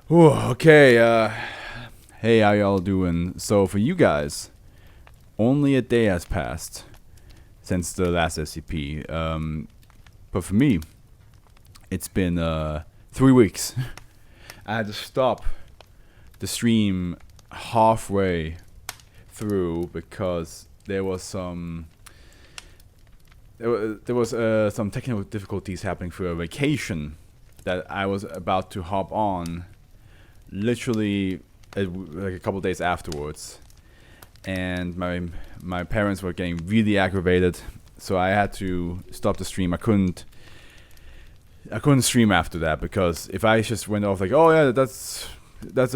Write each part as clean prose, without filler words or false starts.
Whew, okay, hey, how y'all doing? So for you guys, only a day has passed since the last SCP. But for me, it's been 3 weeks. I had to stop the stream halfway through because there was some technical difficulties happening for a vacation that I was about to hop on literally like a couple days afterwards, and my parents were getting really aggravated, so I had to stop the stream. I couldn't stream after that because if I just went off like, oh yeah, that's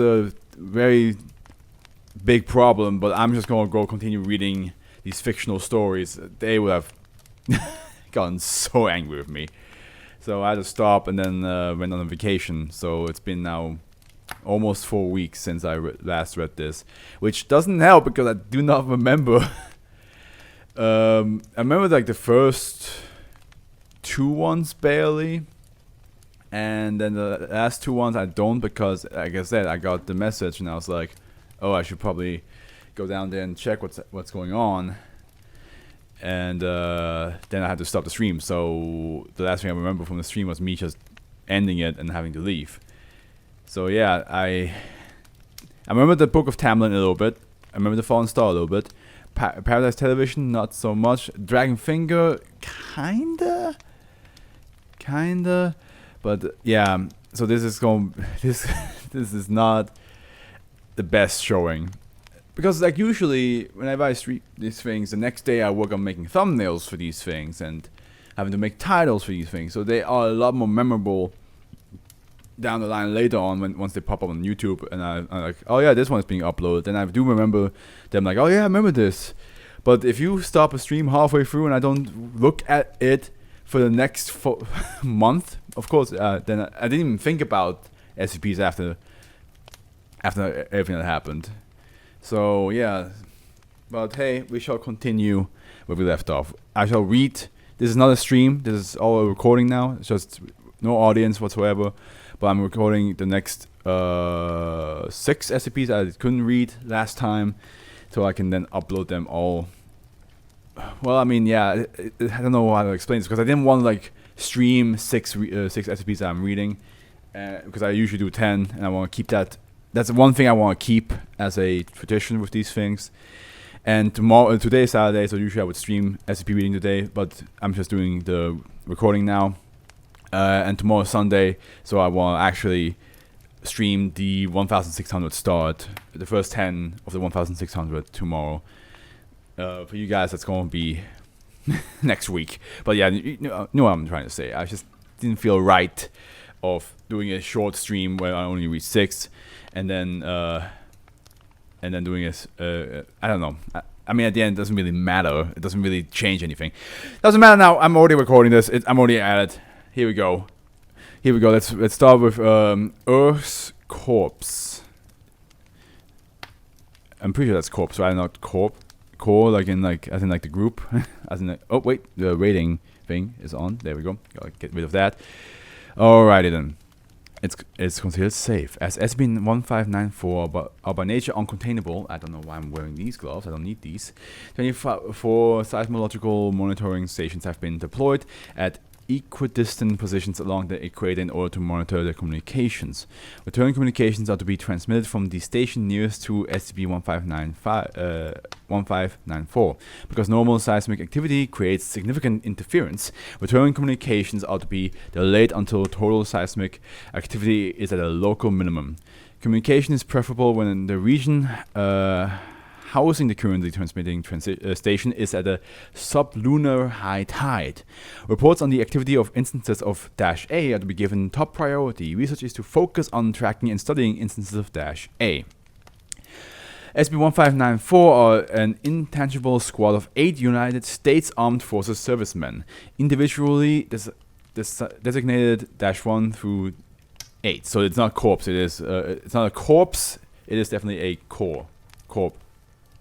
a very big problem, but I'm just gonna go continue reading these fictional stories, they would have gotten so angry with me. So I had to stop and then went on a vacation. So it's been now almost 4 weeks since I last read this, which doesn't help because I do not remember. I remember like the first two ones barely, and then the last two ones I don't because, like I said, I got the message and I was like, oh, I should probably go down there and check what's going on. And then I had to stop the stream. So the last thing I remember from the stream was me just ending it and having to leave. So yeah, I remember the Book of Tamlin a little bit. I remember the Fallen Star a little bit. Paradise Television, not so much. Dragon Finger, kinda. But yeah, so this is this is not the best showing. Because like usually whenever I stream these things, the next day I work on making thumbnails for these things and having to make titles for these things. So they are a lot more memorable down the line later on once they pop up on YouTube and I'm like, oh yeah, this one is being uploaded. And I do remember them like, oh yeah, I remember this. But if you stop a stream halfway through and I don't look at it for the next month, of course, then I didn't even think about SCPs after everything that happened. So yeah, but hey, we shall continue where we left off. I shall read. This is not a stream. This is all a recording now. It's just no audience whatsoever. But I'm recording the next 6 SCPs I couldn't read last time, so I can then upload them all. Well, I mean, yeah, I don't know how to explain this because I didn't want to like stream 6 SCPs that I'm reading because I usually do 10, and I want to keep that. That's one thing I want to keep as a tradition with these things. And today is Saturday, so usually I would stream SCP reading today, but I'm just doing the recording now. And tomorrow is Sunday, so I want to actually stream the 1600 start, the first 10 of the 1600 tomorrow. For you guys, that's going to be next week. But yeah, you know what I'm trying to say. I just didn't feel right of doing a short stream where I only read 6. And then doing this, I don't know. I mean, at the end, it doesn't really matter. It doesn't really change anything. Doesn't matter now. I'm already recording this. I'm already at it. Here we go. Let's start with Earth's corpse. I'm pretty sure that's corpse, right? Not corp. Core, as in the group. As in the, oh wait, the rating thing is on. There we go. Gotta get rid of that. Alrighty then. It's considered safe, as SCP-1594 are by nature uncontainable. I don't know why I'm wearing these gloves, I don't need these. 24 seismological monitoring stations have been deployed at equidistant positions along the equator in order to monitor the communications. Return communications are to be transmitted from the station nearest to SCP-1594. Because normal seismic activity creates significant interference, return communications are to be delayed until total seismic activity is at a local minimum. Communication is preferable when the region housing the currently transmitting station is at a sublunar high tide. Reports on the activity of instances of -A are to be given top priority. Research is to focus on tracking and studying instances of -A. SCP-1594 are an intangible squad of 8 United States Armed Forces servicemen, individually designated -1 through 8. So it's not corpse. It's not a corpse. It is definitely a corp.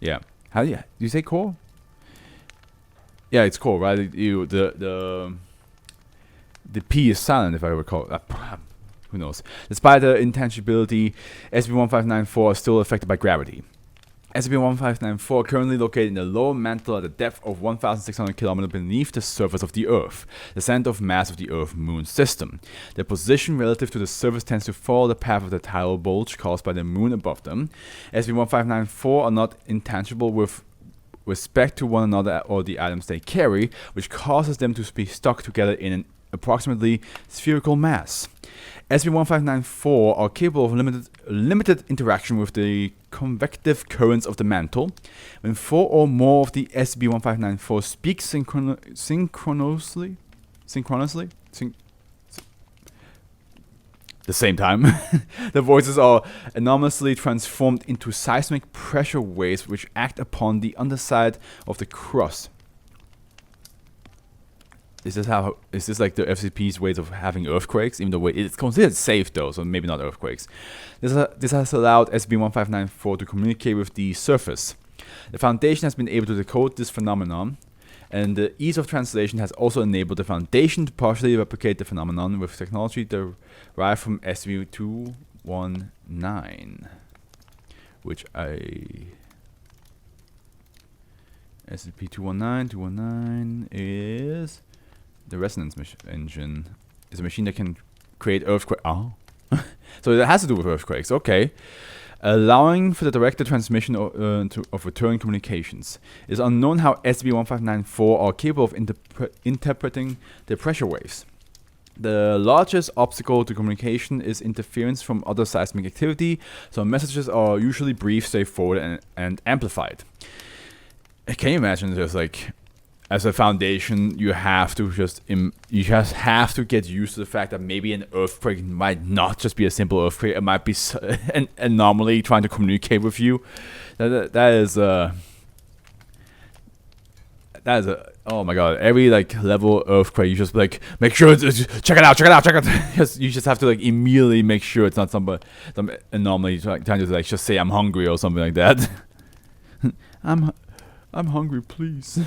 Yeah. How do you say core? Yeah, it's core, right? The P is silent, if I recall. Who knows? Despite the intangibility, SCP-1594 is still affected by gravity. SCP-1594 currently located in the lower mantle at a depth of 1,600 km beneath the surface of the Earth, the center of mass of the Earth-Moon system. Their position relative to the surface tends to follow the path of the tidal bulge caused by the Moon above them. SCP-1594 are not intangible with respect to one another or the items they carry, which causes them to be stuck together in an approximately spherical mass. SCP-1594 are capable of limited interaction with the convective currents of the mantle. When 4 or more of the SCP-1594 speak synchronously, the same time, the voices are anomalously transformed into seismic pressure waves which act upon the underside of the crust. Is this like the FCP's ways of having earthquakes? Even though it's considered safe though, so maybe not earthquakes. This has allowed SCP-1594 to communicate with the surface. The Foundation has been able to decode this phenomenon, and the ease of translation has also enabled the Foundation to partially replicate the phenomenon with technology derived from SCP-219, which SCP-219 is the resonance engine. Is a machine that can create earthquakes. Oh. So it has to do with earthquakes. Okay. Allowing for the directed transmission of return communications. It is unknown how SCP-1594 are capable of interpreting the pressure waves. The largest obstacle to communication is interference from other seismic activity, so messages are usually brief, straightforward, and amplified. Can you imagine just like, as a Foundation, you just have to get used to the fact that maybe an earthquake might not just be a simple earthquake. It might be an anomaly trying to communicate with you. That is oh my god! Every like level earthquake, you just like make sure check it out. You just have to like immediately make sure it's not some anomaly trying to like just say I'm hungry or something like that. I'm hungry, please.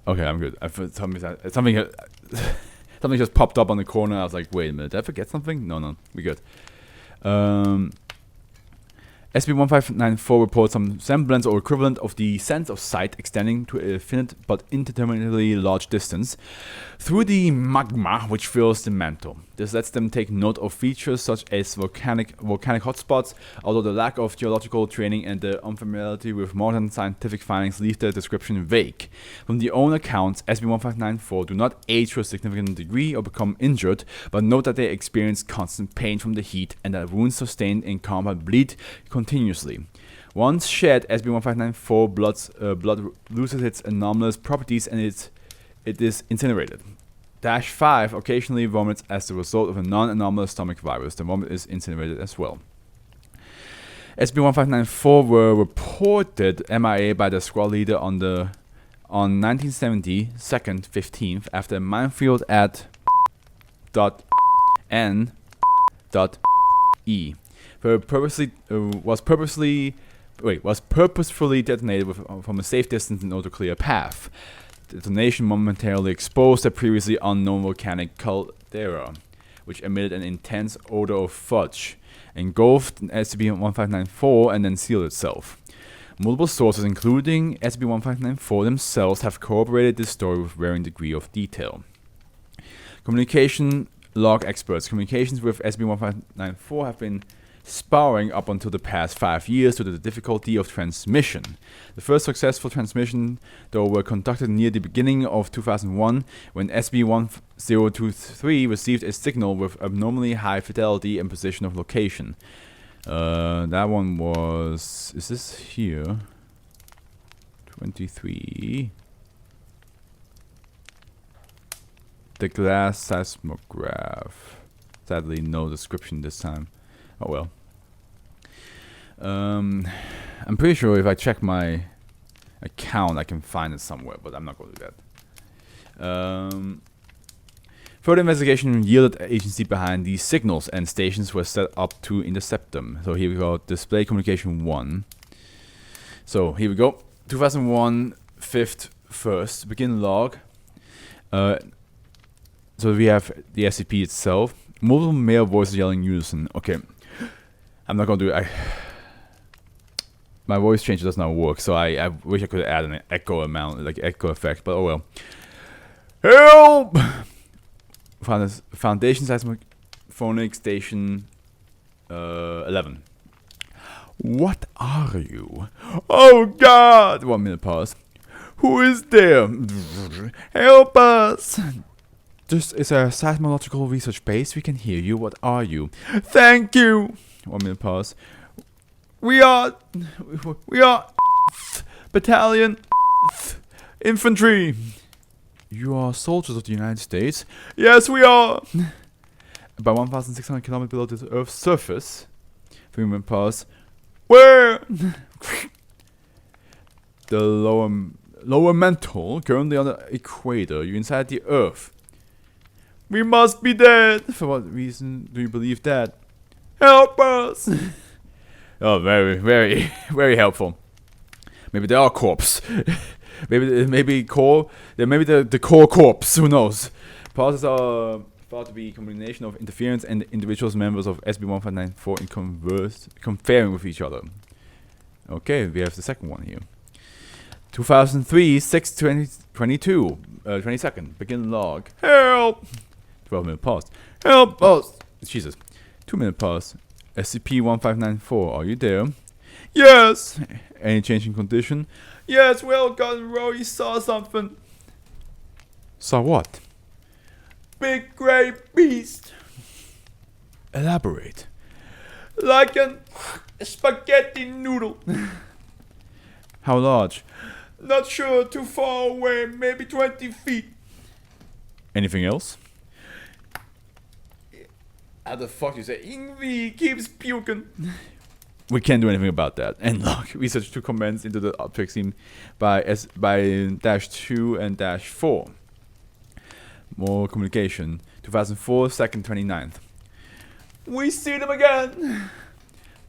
Okay, I'm good. Something just popped up on the corner. I was like, wait a minute, did I forget something? No, we're good. SCP-1594 reports some semblance or equivalent of the sense of sight extending to a finite but indeterminately large distance through the magma which fills the mantle. This lets them take note of features such as volcanic hotspots, although the lack of geological training and the unfamiliarity with modern scientific findings leave the description vague. From their own accounts, SCP-1594 do not age to a significant degree or become injured, but note that they experience constant pain from the heat and that wounds sustained in combat bleed continuously. Once shed, SCP-1594 blood loses its anomalous properties and it is incinerated. -5 occasionally vomits as the result of a non-anomalous stomach virus. The vomit is incinerated as well. SCP-1594 were reported MIA by the squad leader on 1970, 2nd, 15th, after a minefield at .N.E. was purposefully detonated from a safe distance in order to clear a path. The detonation momentarily exposed a previously unknown volcanic caldera, which emitted an intense odor of fudge, engulfed SCP-1594 and then sealed itself. Multiple sources, including SCP-1594 themselves, have corroborated this story with varying degree of detail. Communication log experts. Communications with SCP-1594 have been sparring up until the past 5 years due to the difficulty of transmission. The first successful transmission, though, were conducted near the beginning of 2001 when SCP-1023 received a signal with abnormally high fidelity and position of location. That one was... is this here? 23... The glass seismograph. Sadly, no description this time. Oh well. I'm pretty sure if I check my account, I can find it somewhere, but I'm not going to do that. Further investigation yielded agency behind these signals, and stations were set up to intercept them. So here we go, display communication 1. So here we go, 2001, 5th, first. Begin log. So we have the SCP itself. Multiple male voices yelling in unison. Okay. I'm not gonna do it. My voice changer does not work, so I wish I could add an echo amount, like echo effect, but oh well. Help! Foundation Seismophonic Station 11. What are you? Oh God! 1 minute pause. Who is there? Help us! This is a seismological research base. We can hear you. What are you? Thank you! 1 minute pause. We are Battalion Infantry. You are soldiers of the United States? Yes, we are! About 1,600 kilometers below the Earth's surface. 3 minute pause. Where? The lower mantle, currently on the equator. You're inside the Earth. We must be dead. For what reason do you believe that? Help us! Oh, very, very, very helpful. Maybe they are corpse. maybe core. Maybe the core corpse. Who knows? Pauses are thought to be a combination of interference and individuals members of SB-1594 in conferring with each other. Okay, we have the second one here. 2003, 6/22, 22nd. Begin log. Help! 12-minute pause. Help us! Jesus. 2-minute pause. SCP-1594, are you there? Yes! Any change in condition? Yes, well done, Roy, saw something. Saw what? Big grey beast. Elaborate. Like a spaghetti noodle. How large? Not sure, too far away, maybe 20 feet. Anything else? How the fuck you say? Ingvi keeps puking. We can't do anything about that. And log research to commence into the object seen by -2 and -4. More communication. 2004, 2nd, 29th. We see them again.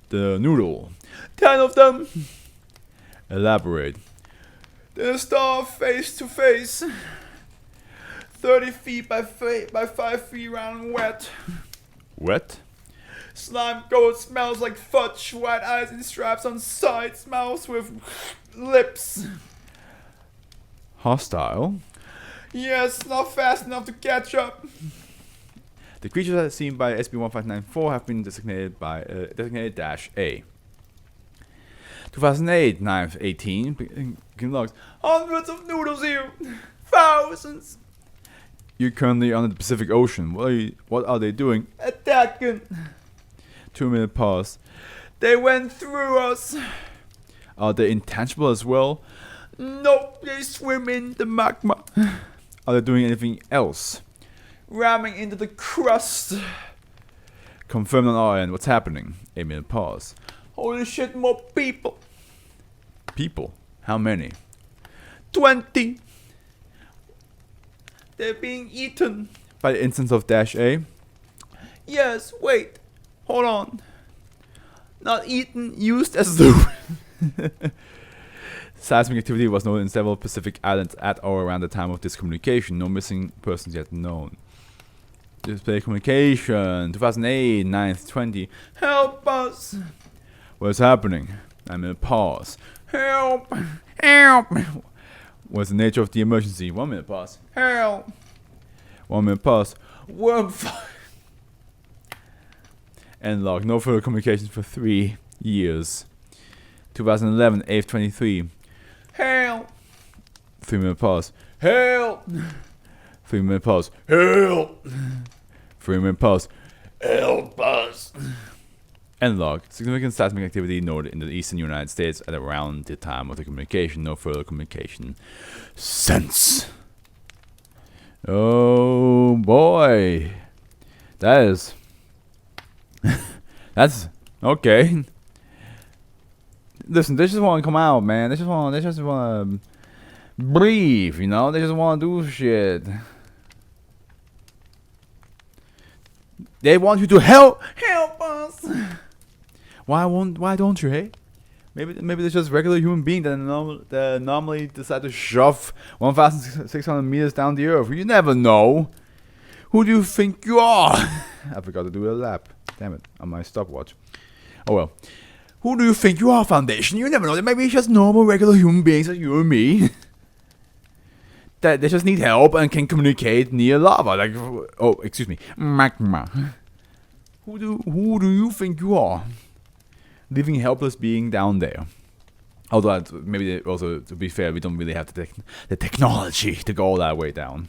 The noodle. 10 of them. Elaborate. The star face to face. 30 feet by 5 feet round, wet. Wet? Slime goat smells like fudge, white eyes and stripes on sides, mouth with lips. Hostile? Yes, not fast enough to catch up. The creatures that are seen by SB-1594 have been designated by designated -A. 2008, 9th, 18. Begin logs. Hundreds of noodles here. Thousands. You're currently on the Pacific Ocean. What are they doing? Attacking. 2-minute pause. They went through us. Are they intangible as well? Nope, they swim in the magma. Are they doing anything else? Ramming into the crust. Confirmed on our end. What's happening? 8-minute pause. Holy shit, more people. People? How many? 20. They're being eaten. By the instance of -A? Yes, wait. Hold on. Not eaten, used as loot. Seismic activity was known in several Pacific islands at or around the time of this communication. No missing persons yet known. Display communication. 2008, 9th, 20. Help us. What's happening? I'm in a pause. Help. Help. What's the nature of the emergency? 1-minute pause. Help. 1-minute pause. End log. No further communications for 3 years. 2011, 8th, 23. Help. 3-minute pause. Help. 3-minute pause. Help. 3-minute pause. Help us. End log. Significant seismic activity noted in the eastern United States at around the time of the communication. No further communication since. Oh boy. That is... That's... Okay. Listen, they just want to come out, man. They just want to breathe, you know? They just want to do shit. They want you to help us. Why don't you, hey? Maybe they're just regular human beings that normally decide to shove 1,600 meters down the earth. You never know. Who do you think you are? I forgot to do a lap. Damn it, on my stopwatch. Oh well. Who do you think you are, Foundation? You never know. They might be just normal, regular human beings like you and me. That they just need help and can communicate near lava. Like, oh, excuse me, magma. Who do you think you are? Living helpless being down there. Although maybe also, to be fair, we don't really have the technology to go all that way down.